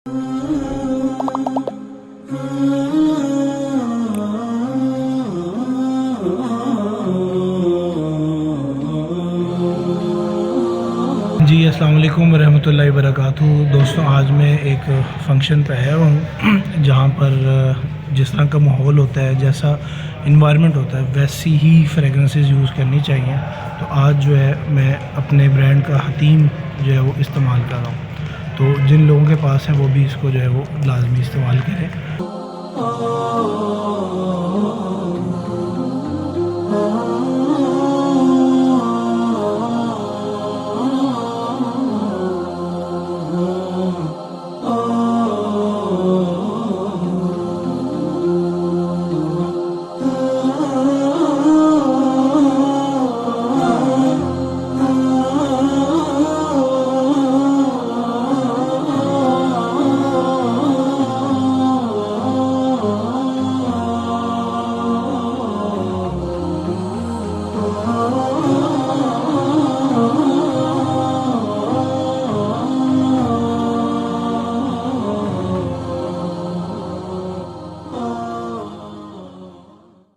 जी अस्सलाम वालेकुम रहमतुल्लाहि वबरकातुहू। दोस्तों आज मैं एक फ़ंक्शन पे आया हूँ जहाँ पर जिस तरह का माहौल होता है, जैसा इन्वायरमेंट होता है, वैसी ही फ्रेगरेंसेस यूज़ करनी चाहिए। तो आज जो है मैं अपने ब्रांड का हतीम जो है वो इस्तेमाल कर रहा हूँ। तो जिन लोगों के पास है वो भी इसको जो है वो लाजमी इस्तेमाल करें।